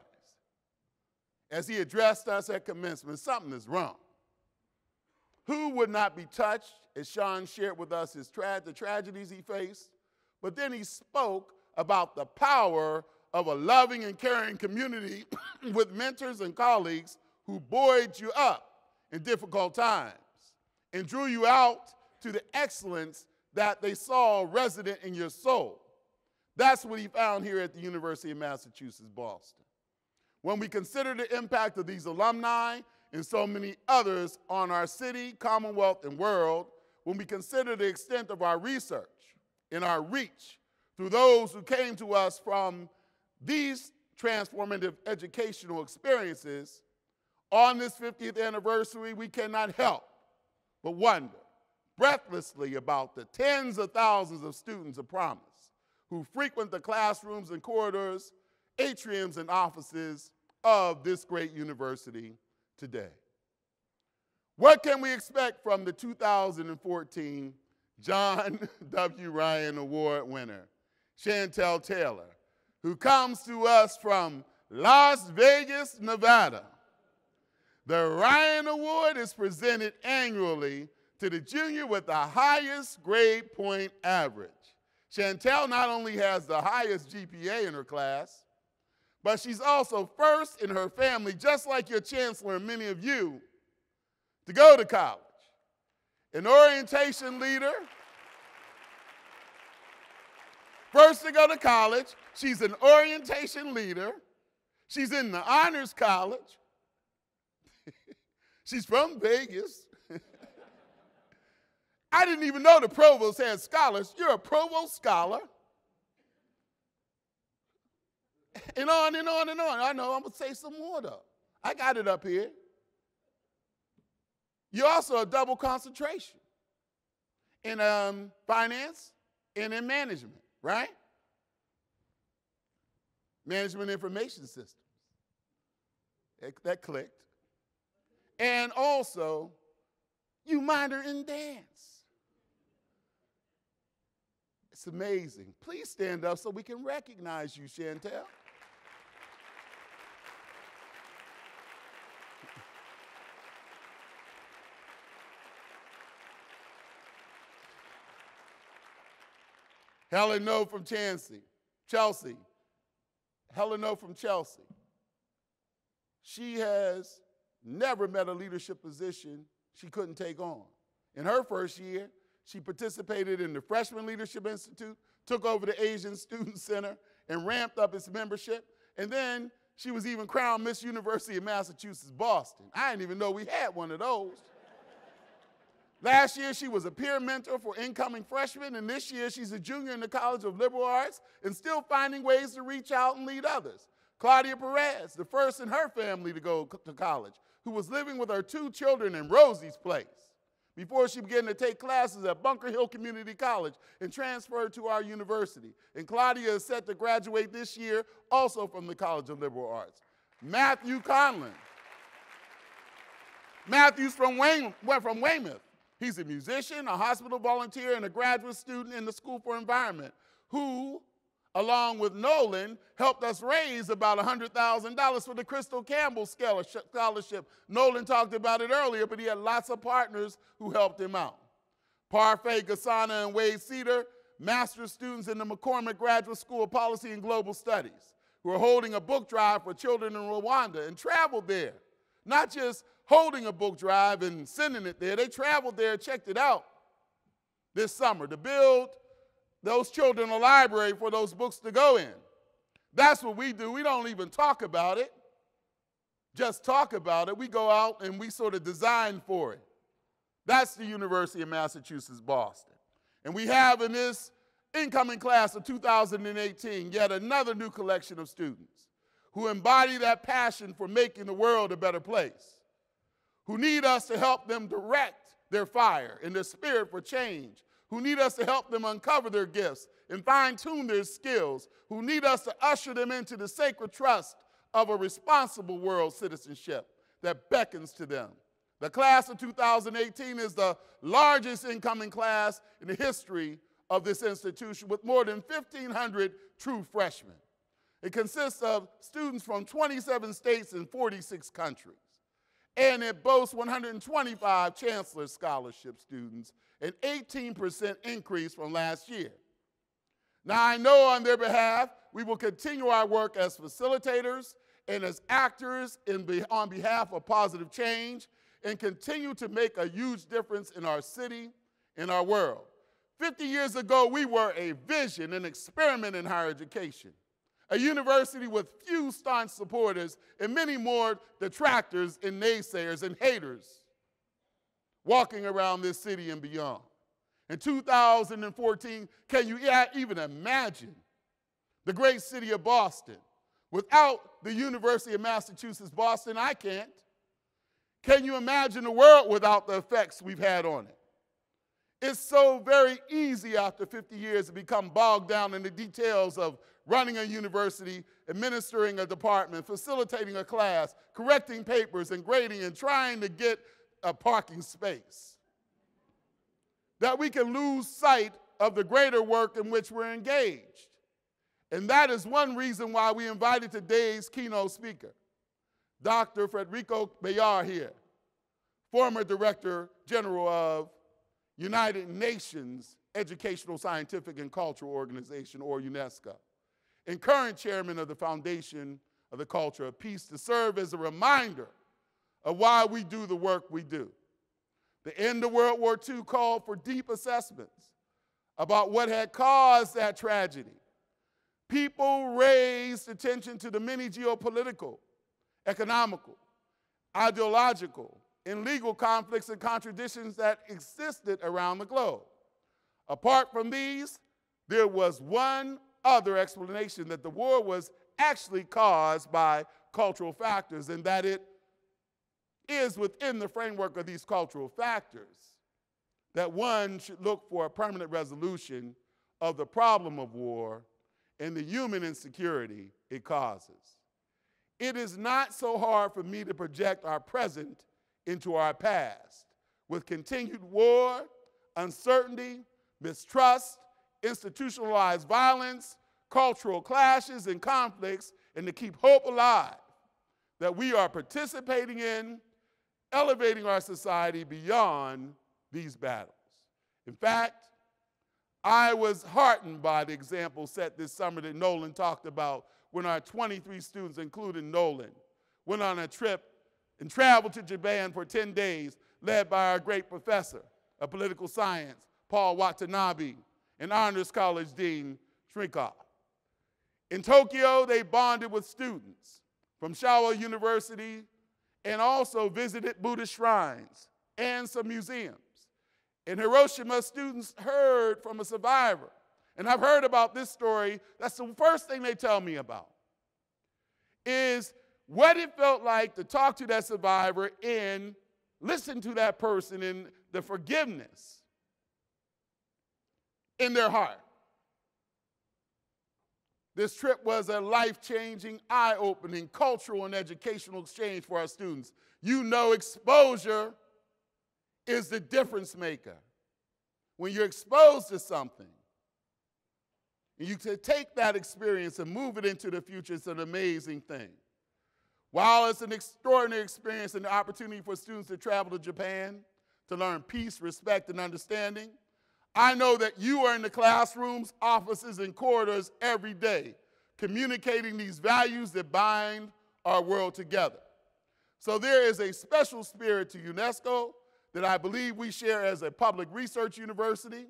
as he addressed us at commencement, something is wrong. Who would not be touched as Sean shared with us the tragedies he faced, but then he spoke about the power of a loving and caring community with mentors and colleagues who buoyed you up in difficult times and drew you out to the excellence that they saw resident in your soul. That's what he found here at the University of Massachusetts, Boston. When we consider the impact of these alumni and so many others on our city, Commonwealth, and world, when we consider the extent of our research and our reach through those who came to us from these transformative educational experiences, on this 50th anniversary, we cannot help but wonder breathlessly about the tens of thousands of students of promise who frequent the classrooms and corridors, atriums, and offices of this great university today. What can we expect from the 2014 John W. Ryan Award winner, Chantel Taylor, who comes to us from Las Vegas, Nevada? The Ryan Award is presented annually to the junior with the highest grade point average. Chantel not only has the highest GPA in her class, but she's also first in her family, just like your chancellor and many of you, to go to college. An orientation leader, first to go to college. She's an orientation leader. She's in the honors college. She's from Vegas. I didn't even know the provost had scholars. You're a provost scholar. And on and on and on. I know, I'm going to say some more though. I got it up here. You're also a double concentration in finance and in management, right? Management information systems. That clicked. And also, you minor in dance. It's amazing. Please stand up so we can recognize you, Chantel. Helen No from Chelsea. Helen No from Chelsea. She has never met a leadership position she couldn't take on. In her first year, she participated in the Freshman Leadership Institute, took over the Asian Student Center, and ramped up its membership. And then she was even crowned Miss University of Massachusetts, Boston. I didn't even know we had one of those. Last year, she was a peer mentor for incoming freshmen, and this year, she's a junior in the College of Liberal Arts and still finding ways to reach out and lead others. Claudia Perez, the first in her family to go to college, who was living with her 2 children in Rosie's Place before she began to take classes at Bunker Hill Community College and transferred to our university. And Claudia is set to graduate this year, also from the College of Liberal Arts. Matthew Conlon. Matthew's from Weymouth. He's a musician, a hospital volunteer, and a graduate student in the School for Environment, who, along with Nolan, helped us raise about $100,000 for the Crystal Campbell Scholarship. Nolan talked about it earlier, but he had lots of partners who helped him out. Parfait Gasana and Wade Cedar, master's students in the McCormick Graduate School of Policy and Global Studies, who are holding a book drive for children in Rwanda and traveled there. Not just holding a book drive and sending it there. They traveled there, checked it out this summer to build those children a library for those books to go in. That's what we do. We don't even talk about it. Just talk about it. We go out and we sort of design for it. That's the University of Massachusetts, Boston. And we have in this incoming class of 2018, yet another new collection of students who embody that passion for making the world a better place, who need us to help them direct their fire and their spirit for change, who need us to help them uncover their gifts and fine-tune their skills, who need us to usher them into the sacred trust of a responsible world citizenship that beckons to them. The class of 2018 is the largest incoming class in the history of this institution, with more than 1,500 true freshmen. It consists of students from 27 states and 46 countries. And it boasts 125 Chancellor Scholarship students, an 18% increase from last year. Now, I know on their behalf, we will continue our work as facilitators and as actors on behalf of positive change, and continue to make a huge difference in our city, in our world. 50 years ago, we were a vision, an experiment in higher education, a university with few staunch supporters and many more detractors and naysayers and haters walking around this city and beyond. In 2014, can you even imagine the great city of Boston without the University of Massachusetts Boston? I can't. Can you imagine the world without the effects we've had on it? It's so very easy after 50 years to become bogged down in the details of running a university, administering a department, facilitating a class, correcting papers and grading, and trying to get a parking space. That we can lose sight of the greater work in which we're engaged. And that is one reason why we invited today's keynote speaker, Dr. Federico Bayar here, former Director General of United Nations Educational, Scientific, and Cultural Organization, or UNESCO, and current chairman of the Foundation of the Culture of Peace, to serve as a reminder of why we do the work we do. The end of World War II called for deep assessments about what had caused that tragedy. People raised attention to the many geopolitical, economical, ideological, and legal conflicts and contradictions that existed around the globe. Apart from these, there was one other explanation, that the war was actually caused by cultural factors, and that it is within the framework of these cultural factors that one should look for a permanent resolution of the problem of war and the human insecurity it causes. It is not so hard for me to project our present into our past, with continued war, uncertainty, mistrust, institutionalized violence, cultural clashes and conflicts, and to keep hope alive that we are participating in elevating our society beyond these battles. In fact, I was heartened by the example set this summer that Nolan talked about when our 23 students, including Nolan, went on a trip and traveled to Japan for 10 days, led by our great professor of political science, Paul Watanabe, and Honors College Dean Shrikov. In Tokyo, they bonded with students from Showa University and also visited Buddhist shrines and some museums. In Hiroshima, students heard from a survivor. And I've heard about this story. That's the first thing they tell me about, is what it felt like to talk to that survivor and listen to that person and the forgiveness in their heart. This trip was a life-changing, eye-opening cultural and educational exchange for our students. You know, exposure is the difference maker. When you're exposed to something, and you can take that experience and move it into the future, it's an amazing thing. While it's an extraordinary experience and the opportunity for students to travel to Japan to learn peace, respect, and understanding, I know that you are in the classrooms, offices, and corridors every day, communicating these values that bind our world together. So there is a special spirit to UNESCO that I believe we share as a public research university.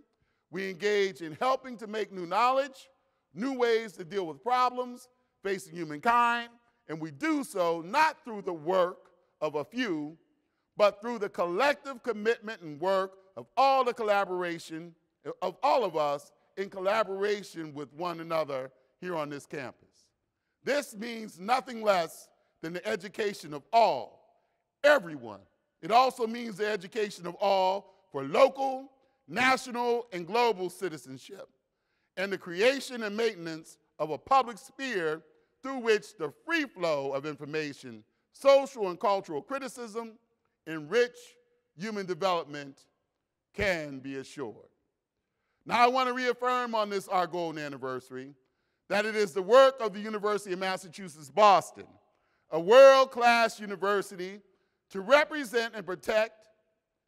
We engage in helping to make new knowledge, new ways to deal with problems facing humankind, and we do so not through the work of a few, but through the collective commitment and work of all the collaboration of all of us in collaboration with one another here on this campus. This means nothing less than the education of all, everyone. It also means the education of all for local, national, and global citizenship, and the creation and maintenance of a public sphere through which the free flow of information, social and cultural criticism, enrich human development can be assured. Now, I want to reaffirm on this, our golden anniversary, that it is the work of the University of Massachusetts Boston, a world-class university, to represent and protect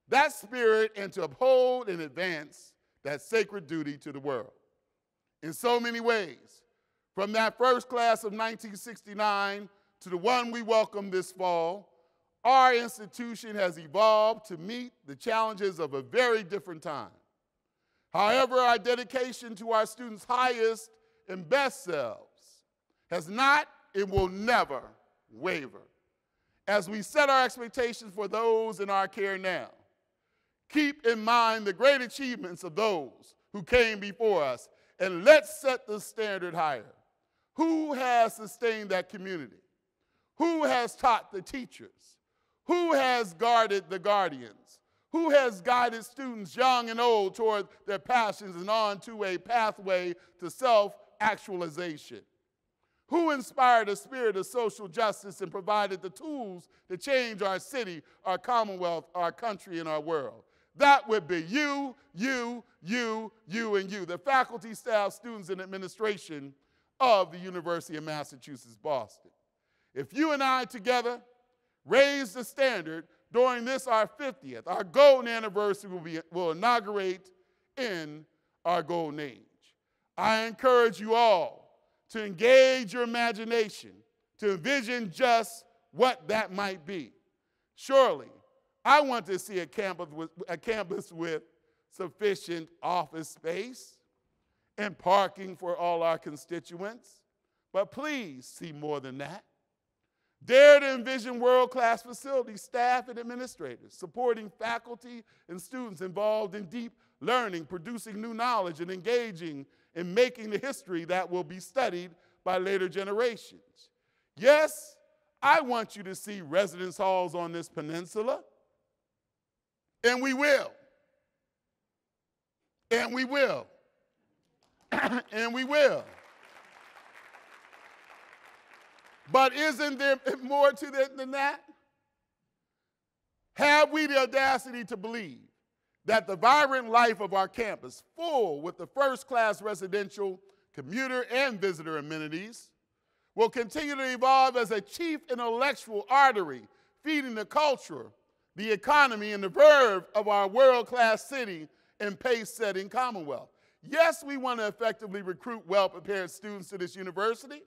that spirit and to uphold and advance that sacred duty to the world. In so many ways, from that first class of 1969 to the one we welcome this fall, our institution has evolved to meet the challenges of a very different time. However, our dedication to our students' highest and best selves has not and will never waver. As we set our expectations for those in our care now, keep in mind the great achievements of those who came before us, and let's set the standard higher. Who has sustained that community? Who has taught the teachers? Who has guarded the guardians? Who has guided students young and old toward their passions and on to a pathway to self-actualization? Who inspired a spirit of social justice and provided the tools to change our city, our commonwealth, our country, and our world? That would be you, and you, the faculty, staff, students, and administration of the University of Massachusetts Boston. If you and I together raise the standard during this, our 50th, our golden anniversary will inaugurate in our golden age. I encourage you all to engage your imagination, to envision just what that might be. Surely, I want to see a campus with sufficient office space and parking for all our constituents, but please see more than that. Dare to envision world-class facilities, staff, and administrators, supporting faculty and students involved in deep learning, producing new knowledge, and engaging in making the history that will be studied by later generations. Yes, I want you to see residence halls on this peninsula, and we will. And we will. And we will. But isn't there more to it than that? Have we the audacity to believe that the vibrant life of our campus, full with the first-class residential, commuter, and visitor amenities, will continue to evolve as a chief intellectual artery, feeding the culture, the economy, and the verve of our world-class city and pace-setting commonwealth? Yes, we want to effectively recruit well-prepared students to this university,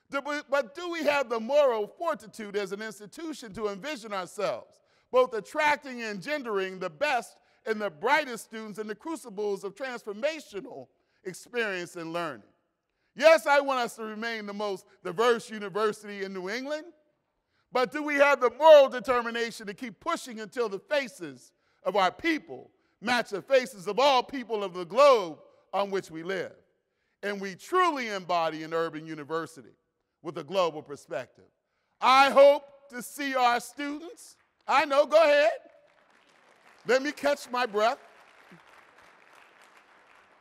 but do we have the moral fortitude as an institution to envision ourselves both attracting and engendering the best and the brightest students in the crucibles of transformational experience and learning? Yes, I want us to remain the most diverse university in New England, but do we have the moral determination to keep pushing until the faces of our people match the faces of all people of the globe on which we live, and we truly embody an urban university with a global perspective? I hope to see our students. I know, go ahead. Let me catch my breath.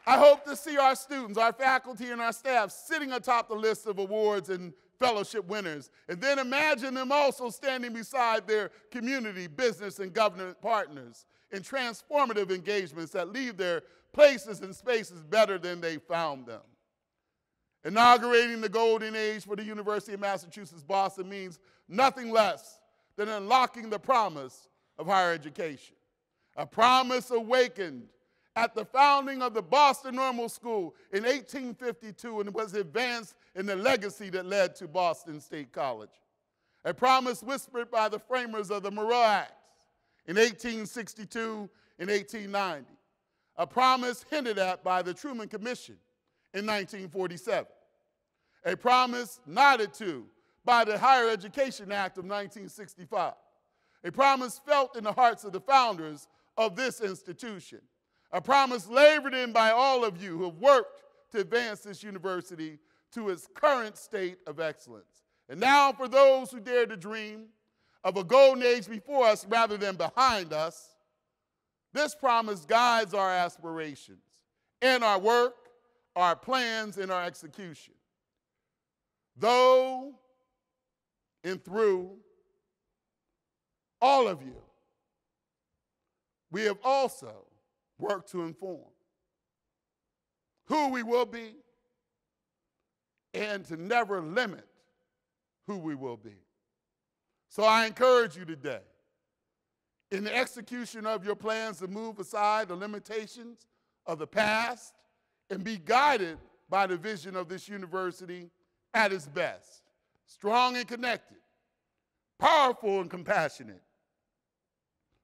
I hope to see our students, our faculty, and our staff sitting atop the list of awards and fellowship winners, and then imagine them also standing beside their community, business, and government partners in transformative engagements that leave their places and spaces better than they found them. Inaugurating the golden age for the University of Massachusetts Boston means nothing less than unlocking the promise of higher education, a promise awakened at the founding of the Boston Normal School in 1852 and was advanced in the legacy that led to Boston State College, a promise whispered by the framers of the Monroe Acts in 1862 and 1890, a promise hinted at by the Truman Commission in 1947, a promise nodded to by the Higher Education Act of 1965, a promise felt in the hearts of the founders of this institution, a promise labored in by all of you who have worked to advance this university to its current state of excellence. And now for those who dare to dream of a golden age before us rather than behind us, this promise guides our aspirations and our work, our plans, and our execution. Though and through all of you, we have also worked to inform who we will be and to never limit who we will be. So I encourage you today, in the execution of your plans, to move aside the limitations of the past and be guided by the vision of this university at its best, strong and connected, powerful and compassionate,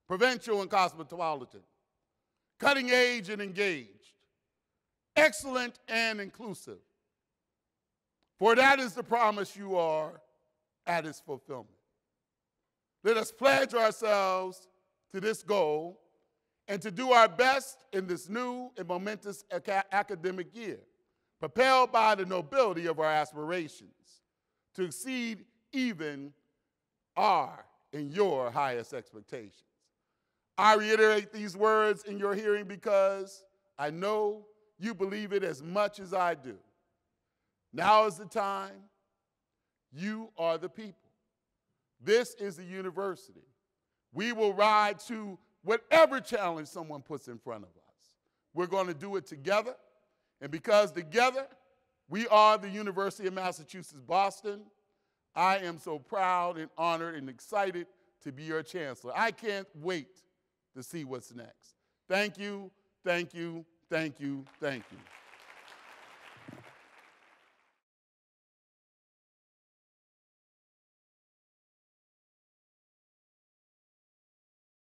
provincial and cosmopolitan, cutting edge and engaged, excellent and inclusive. For that is the promise you are at its fulfillment. Let us pledge ourselves to this goal and to do our best in this new and momentous academic year, propelled by the nobility of our aspirations, to exceed even our and your highest expectations. I reiterate these words in your hearing because I know you believe it as much as I do. Now is the time. You are the people. This is the university. We will ride to whatever challenge someone puts in front of us. We're going to do it together. And because together we are the University of Massachusetts, Boston, I am so proud and honored and excited to be your chancellor. I can't wait to see what's next. Thank you, thank you, thank you, thank you.